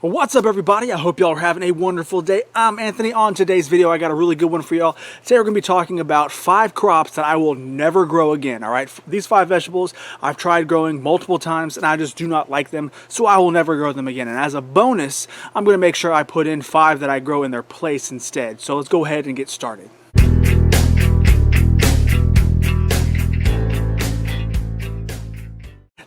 Well, what's up, everybody? I hope y'all are having a wonderful day. I'm Anthony. On today's video, I got a really good one for y'all. Today, we're going to be talking about 5 crops that I will never grow again, all right? These 5 vegetables, I've tried growing multiple times, and I just do not like them, so I will never grow them again. And as a bonus, I'm going to make sure I put in 5 that I grow in their place instead. So let's go ahead and get started.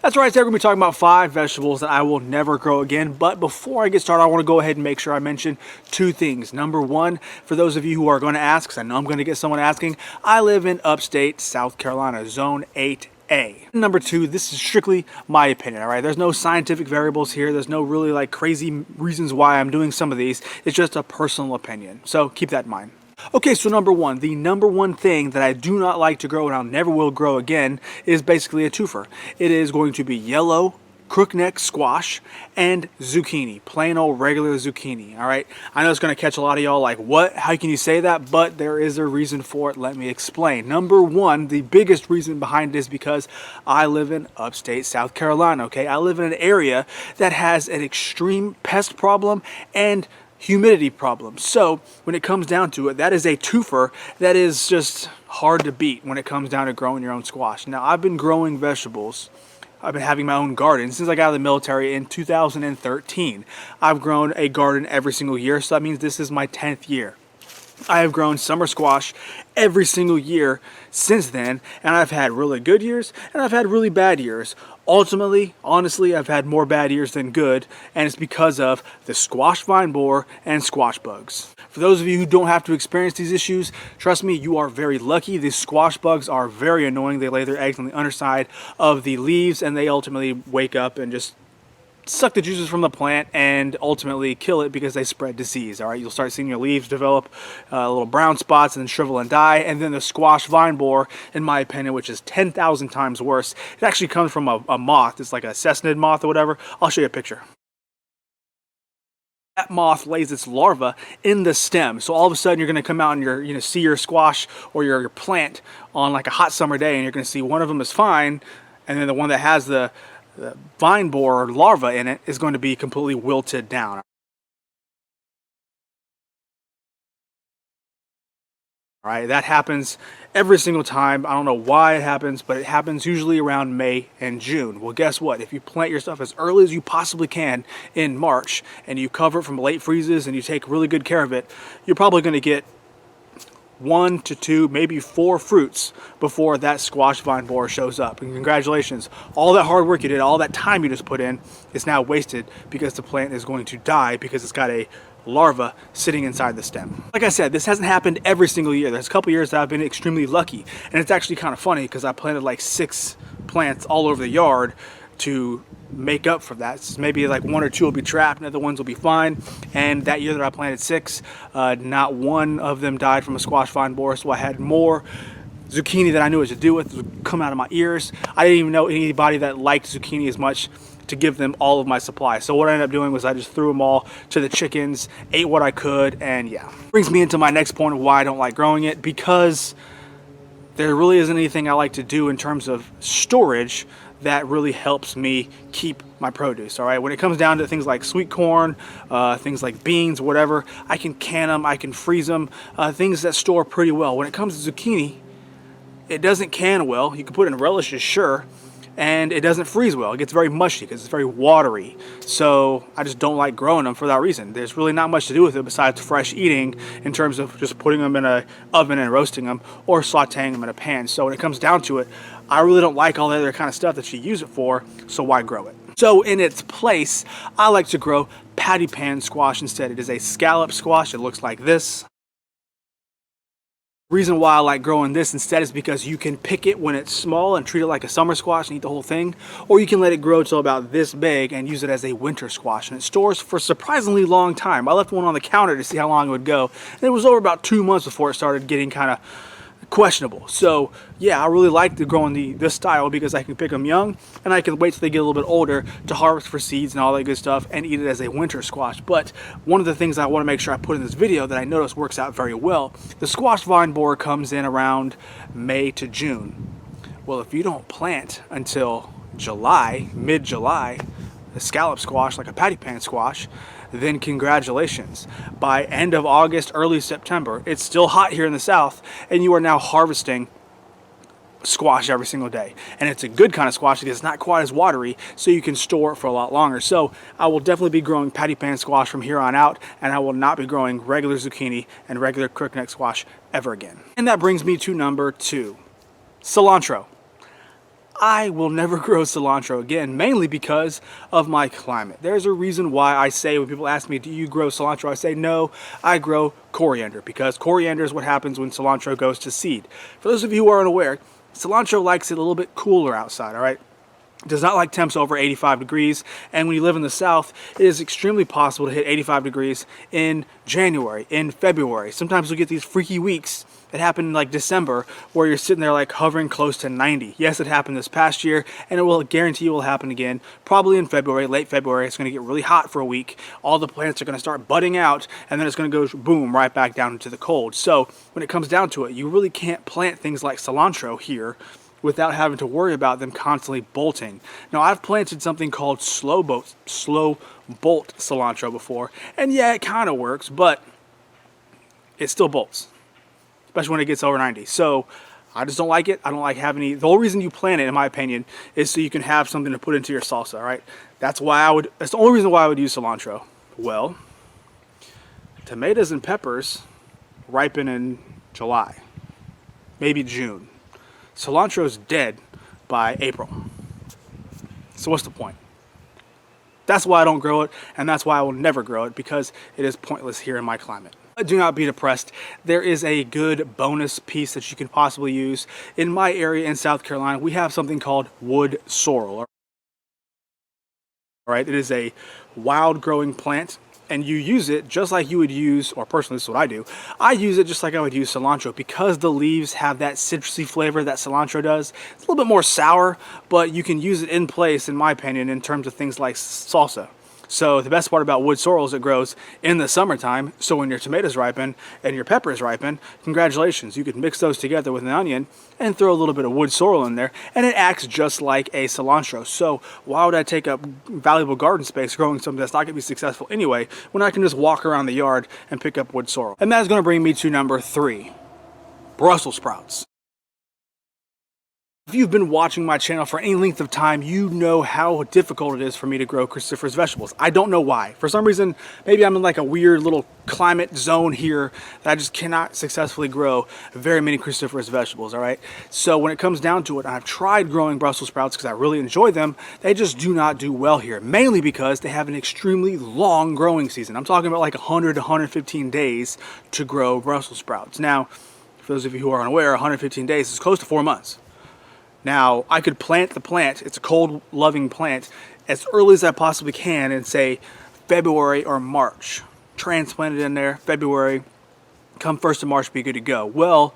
That's right, today we're going to be talking about 5 vegetables that I will never grow again. But before I get started, I want to go ahead and make sure I mention 2 things. Number 1, for those of you who are going to ask, because I know I'm going to get someone asking, I live in upstate South Carolina, Zone 8A. Number 2, this is strictly my opinion, all right? There's no scientific variables here. There's no really like crazy reasons why I'm doing some of these. It's just a personal opinion. So keep that in mind. Okay, so number 1, the number 1 thing that I do not like to grow and I'll never will grow again is basically a twofer. It is going to be yellow crookneck squash and zucchini, plain old regular zucchini, all right? I know it's going to catch a lot of y'all like, what? How can you say that? But there is a reason for it. Let me explain. Number 1, the biggest reason behind it is because I live in upstate South Carolina, okay? I live in an area that has an extreme pest problem and humidity problem. So when it comes down to it, that is a twofer that is just hard to beat when it comes down to growing your own squash. Now, I've been growing vegetables. I've been having my own garden since I got out of the military in 2013. I've grown a garden every single year, so that means this is my 10th year. I have grown summer squash every single year since then, and I've had really good years and I've had really bad years. Ultimately, honestly, I've had more bad years than good, and it's because of the squash vine borer and squash bugs. For those of you who don't have to experience these issues, trust me, you are very lucky. These squash bugs are very annoying. They lay their eggs on the underside of the leaves, and they ultimately wake up and just suck the juices from the plant and ultimately kill it because they spread disease. All right, you'll start seeing your leaves develop little brown spots and then shrivel and die. And then the squash vine borer, in my opinion, which is 10,000 times worse, it actually comes from a moth. It's like a cessnid moth or whatever. I'll show you a picture. That moth lays its larva in the stem, so all of a sudden you're going to come out and you're see your squash or your plant on like a hot summer day, and you're going to see one of them is fine, and then the one that has the vine borer larva in it is going to be completely wilted down. All right, that happens every single time. I don't know why it happens, but it happens usually around May and June. Well, guess what? If you plant your stuff as early as you possibly can in March and you cover it from late freezes and you take really good care of it, you're probably going to get 1 to 2, maybe 4 fruits before that squash vine borer shows up. And congratulations, all that hard work you did, all that time you just put in is now wasted because the plant is going to die because it's got a larva sitting inside the stem. Like I said, this hasn't happened every single year. There's a couple years that I've been extremely lucky, and it's actually kind of funny because I planted like 6 plants all over the yard to make up for that. So maybe like 1 or 2 will be trapped and other ones will be fine. And that year that I planted 6, not one of them died from a squash vine borer, so I had more zucchini that I knew what to do with would come out of my ears. I didn't even know anybody that liked zucchini as much to give them all of my supply. So what I ended up doing was I just threw them all to the chickens, ate what I could, and yeah. Brings me into my next point of why I don't like growing it, because there really isn't anything I like to do in terms of storage that really helps me keep my produce. All right, when it comes down to things like sweet corn, things like beans, whatever, I can can them, I can freeze them, things that store pretty well. When it comes to zucchini, it doesn't can well. You can put it in relishes, sure, and it doesn't freeze well. It gets very mushy because it's very watery. So I just don't like growing them for that reason. There's really not much to do with it besides fresh eating in terms of just putting them in an oven and roasting them or sauteing them in a pan. So when it comes down to it, I really don't like all the other kind of stuff that you use it for, so why grow it? So in its place, I like to grow patty pan squash instead. It is a scallop squash. It looks like this. Reason why I like growing this instead is because you can pick it when it's small and treat it like a summer squash and eat the whole thing, or you can let it grow till about this big and use it as a winter squash, and it stores for a surprisingly long time. I left one on the counter to see how long it would go, and it was over about 2 months before it started getting kind of questionable. So yeah, I really like growing this style because I can pick them young and I can wait till they get a little bit older to harvest for seeds and all that good stuff and eat it as a winter squash. But one of the things I want to make sure I put in this video that I notice works out very well, the squash vine borer comes in around May to June. Well, if you don't plant until July, mid-July, a scallop squash, like a patty pan squash, then congratulations. By end of August, early September, it's still hot here in the South, and you are now harvesting squash every single day. And it's a good kind of squash because it's not quite as watery, so you can store it for a lot longer. So I will definitely be growing patty pan squash from here on out, and I will not be growing regular zucchini and regular crookneck squash ever again. And that brings me to number 2, cilantro. I will never grow cilantro again, mainly because of my climate. There's a reason why I say, when people ask me, do you grow cilantro? I say, no, I grow coriander, because coriander is what happens when cilantro goes to seed. For those of you who are unaware, cilantro likes it a little bit cooler outside, all right? It does not like temps over 85 degrees, and when you live in the South, it is extremely possible to hit 85 degrees in January, in February. Sometimes you'll get these freaky weeks. It happened in like December, where you're sitting there like hovering close to 90. Yes, it happened this past year, and it will guarantee you will happen again, probably in February, late February. It's going to get really hot for a week. All the plants are going to start budding out, and then it's going to go boom right back down into the cold. So when it comes down to it, you really can't plant things like cilantro here without having to worry about them constantly bolting. Now, I've planted something called slow bolt cilantro before, and yeah, it kind of works, but it still bolts, especially when it gets over 90. So I just don't like it. I don't like having any. The whole reason you plant it, in my opinion, is so you can have something to put into your salsa, right? That's the only reason why I would use cilantro. Well, tomatoes and peppers ripen in July, maybe June. Cilantro's dead by April. So what's the point? That's why I don't grow it, and that's why I will never grow it, because it is pointless here in my climate. But do not be depressed. There is a good bonus piece that you can possibly use. In my area in South Carolina, we have something called wood sorrel. All right, it is a wild growing plant, and you use it just like you would use, or personally this is what I do, I use it just like I would use cilantro, because the leaves have that citrusy flavor that cilantro does. It's a little bit more sour, but you can use it in place, in my opinion, in terms of things like salsa. So the best part about wood sorrel is it grows in the summertime, so when your tomatoes ripen and your peppers ripen, congratulations, you could mix those together with an onion and throw a little bit of wood sorrel in there, and it acts just like a cilantro. So why would I take up valuable garden space growing something that's not going to be successful anyway, when I can just walk around the yard and pick up wood sorrel? And that is going to bring me to number 3, Brussels sprouts. If you've been watching my channel for any length of time, you know how difficult it is for me to grow cruciferous vegetables. I don't know why. For some reason, maybe I'm in like a weird little climate zone here that I just cannot successfully grow very many cruciferous vegetables, all right? So when it comes down to it, I've tried growing Brussels sprouts because I really enjoy them. They just do not do well here, mainly because they have an extremely long growing season. I'm talking about like 100 to 115 days to grow Brussels sprouts. Now, for those of you who are unaware, 115 days is close to 4 months. Now, I could plant the plant, it's a cold-loving plant, as early as I possibly can in, say, February or March. Transplant it in there, February, come 1st of March, be good to go. Well,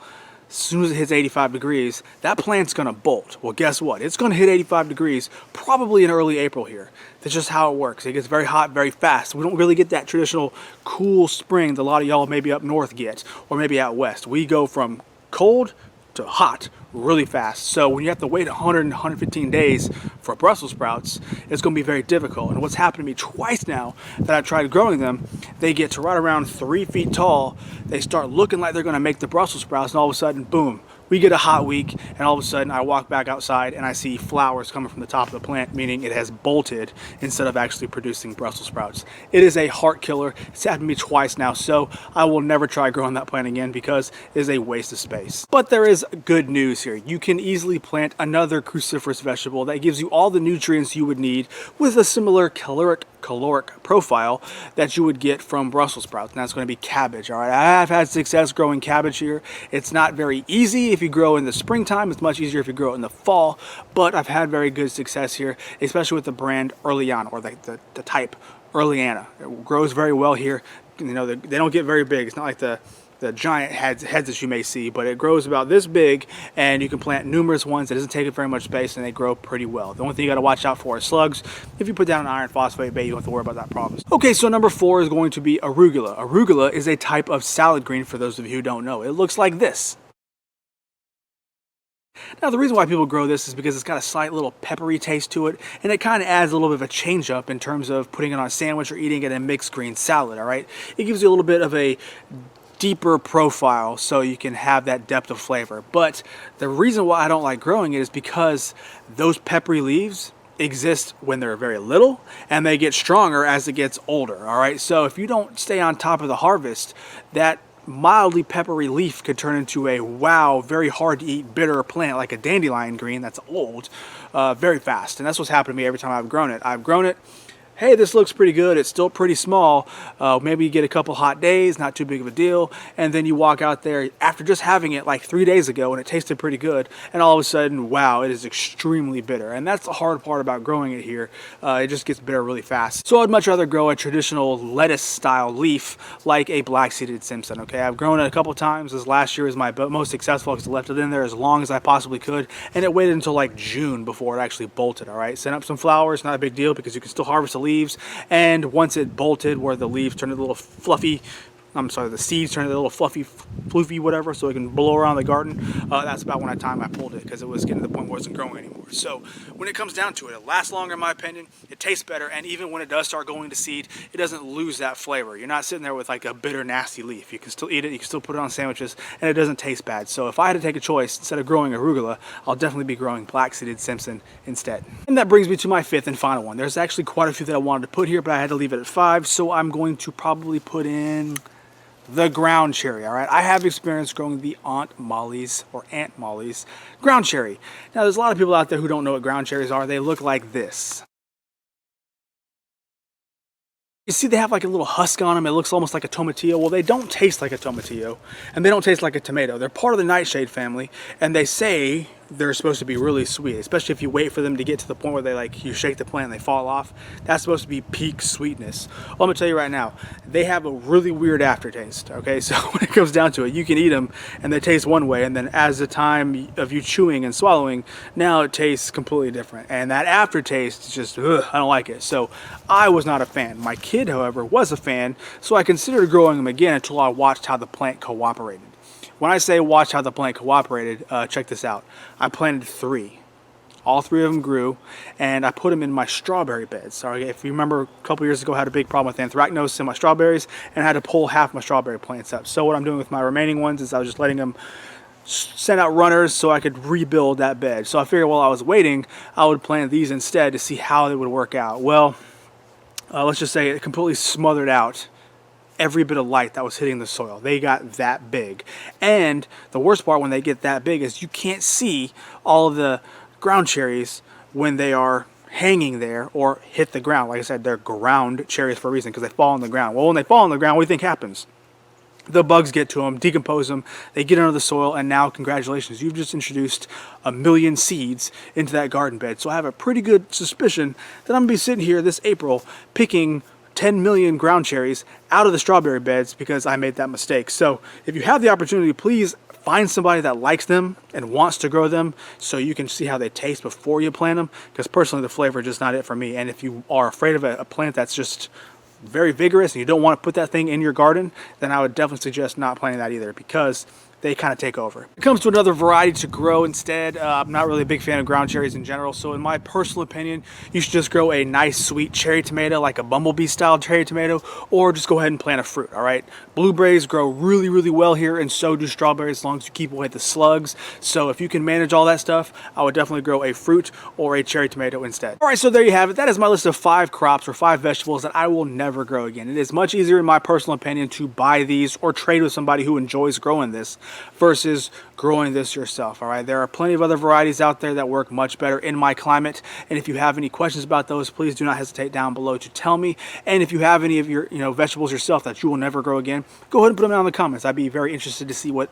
as soon as it hits 85 degrees, that plant's gonna bolt. Well, guess what? It's gonna hit 85 degrees probably in early April here. That's just how it works. It gets very hot very fast. We don't really get that traditional cool spring that a lot of y'all maybe up north get, or maybe out west. We go from cold to hot really fast. So when you have to wait 100 and 115 days for Brussels sprouts, it's going to be very difficult. And what's happened to me twice now that I've tried growing them, they get to right around 3 feet tall. They start looking like they're going to make the Brussels sprouts, and all of a sudden, boom, we get a hot week, and all of a sudden I walk back outside and I see flowers coming from the top of the plant, meaning it has bolted instead of actually producing Brussels sprouts. It is a heart killer. It's happened to me twice now, so I will never try growing that plant again because it is a waste of space. But there is good news here. You can easily plant another cruciferous vegetable that gives you all the nutrients you would need with a similar caloric profile that you would get from Brussels sprouts, and that's going to be cabbage. All right, I have had success growing cabbage here. It's not very easy if you grow in the springtime. It's much easier if you grow in the fall, but I've had very good success here, especially with the brand Earliana, or the type Earliana. It grows very well here. You know, they don't get very big. It's not like the giant heads that you may see, but it grows about this big, and you can plant numerous ones. It doesn't take up very much space, and they grow pretty well. The only thing you got to watch out for is slugs. If you put down an iron phosphate bait, you don't have to worry about that problem. Okay, so number 4 is going to be arugula. Arugula is a type of salad green, for those of you who don't know. It looks like this. Now, the reason why people grow this is because it's got a slight little peppery taste to it, and it kind of adds a little bit of a change up in terms of putting it on a sandwich or eating it in a mixed green salad, all right? It gives you a little bit of a deeper profile so you can have that depth of flavor. But the reason why I don't like growing it is because those peppery leaves exist when they're very little, and they get stronger as it gets older, all right? So if you don't stay on top of the harvest, that mildly peppery leaf could turn into a wow, very hard to eat bitter plant like a dandelion green that's old very fast. And that's what's happened to me every time I've grown it. Hey, this looks pretty good. It's still pretty small. Maybe you get a couple hot days, not too big of a deal. And then you walk out there after just having it like 3 days ago and it tasted pretty good. And all of a sudden, wow, it is extremely bitter. And that's the hard part about growing it here. It just gets bitter really fast. So I'd much rather grow a traditional lettuce style leaf like a black-seeded Simpson, okay? I've grown it a couple times. This last year was my most successful because I left it in there as long as I possibly could. And it waited until like June before it actually bolted, all right? Sent up some flowers, not a big deal because you can still harvest the leaves. And once it bolted, where the leaves turned a little fluffy, the seeds turned a little fluffy, floofy, whatever, so it can blow around the garden. That's about when I pulled it, because it was getting to the point where it wasn't growing anymore. So when it comes down to it, it lasts longer in my opinion, it tastes better, and even when it does start going to seed, it doesn't lose that flavor. You're not sitting there with like a bitter, nasty leaf. You can still eat it, you can still put it on sandwiches, and it doesn't taste bad. So if I had to take a choice, instead of growing arugula, I'll definitely be growing black-seeded Simpson instead. And that brings me to my fifth and final one. There's actually quite a few that I wanted to put here, but I had to leave it at 5, so I'm going to probably put in the ground cherry, all right? I have experience growing the Aunt Molly's ground cherry. Now, there's a lot of people out there who don't know what ground cherries are. They look like this. You see they have like a little husk on them. It looks almost like a tomatillo. Well, they don't taste like a tomatillo, and they don't taste like a tomato. They're part of the nightshade family, and they say they're supposed to be really sweet, especially if you wait for them to get to the point where you shake the plant and they fall off. That's supposed to be peak sweetness. Well, I'm gonna tell you right now, they have a really weird aftertaste, okay? So when it comes down to it, you can eat them and they taste one way, and then as the time of you chewing and swallowing, now it tastes completely different. And that aftertaste is just, ugh, I don't like it. So I was not a fan. My kid, however, was a fan, so I considered growing them again until I watched how the plant cooperated. When I say watch how the plant cooperated, check this out. I planted 3. All 3 of them grew, and I put them in my strawberry beds. Sorry, if you remember, a couple years ago I had a big problem with anthracnose in my strawberries, and I had to pull half my strawberry plants up. So what I'm doing with my remaining ones is I was just letting them send out runners so I could rebuild that bed. So I figured while I was waiting, I would plant these instead to see how they would work out. Well, let's just say it completely smothered out every bit of light that was hitting the soil. They got that big. And the worst part when they get that big is you can't see all of the ground cherries when they are hanging there or hit the ground. Like I said, they're ground cherries for a reason, because they fall on the ground. Well, when they fall on the ground, what do you think happens? The bugs get to them, decompose them, they get under the soil, and now congratulations, you've just introduced 1 million seeds into that garden bed. So I have a pretty good suspicion that I'm gonna be sitting here this April picking 10 million ground cherries out of the strawberry beds because I made that mistake. So if you have the opportunity, please find somebody that likes them and wants to grow them so you can see how they taste before you plant them, because personally the flavor is just not it for me. And if you are afraid of a plant that's just very vigorous and you don't want to put that thing in your garden, then I would definitely suggest not planting that either, because they kind of take over. When it comes to another variety to grow instead, I'm not really a big fan of ground cherries in general, so in my personal opinion, you should just grow a nice sweet cherry tomato, like a bumblebee style cherry tomato, or just go ahead and plant a fruit, all right? Blueberries grow really, really well here, and so do strawberries, as long as you keep away the slugs. So if you can manage all that stuff, I would definitely grow a fruit or a cherry tomato instead. All right, so there you have it. That is my list of 5 crops or 5 vegetables that I will never grow again. It is much easier, in my personal opinion, to buy these or trade with somebody who enjoys growing this versus growing this yourself. All right, there are plenty of other varieties out there that work much better in my climate, and if you have any questions about those, please do not hesitate down below to tell me. And if you have any of your vegetables yourself that you will never grow again, go ahead and put them down in the comments. I'd be very interested to see what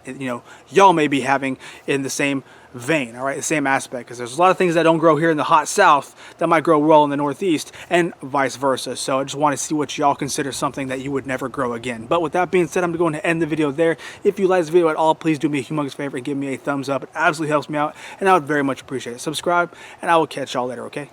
y'all may be having in the same vein, all right, the same aspect, because there's a lot of things that don't grow here in the hot south that might grow well in the northeast, and vice versa. So I just want to see what y'all consider something that you would never grow again. But with that being said, I'm going to end the video there. If you like this video at all, please do me a humongous favor and give me a thumbs up. It absolutely helps me out, and I would very much appreciate it. Subscribe, and I will catch y'all later, okay?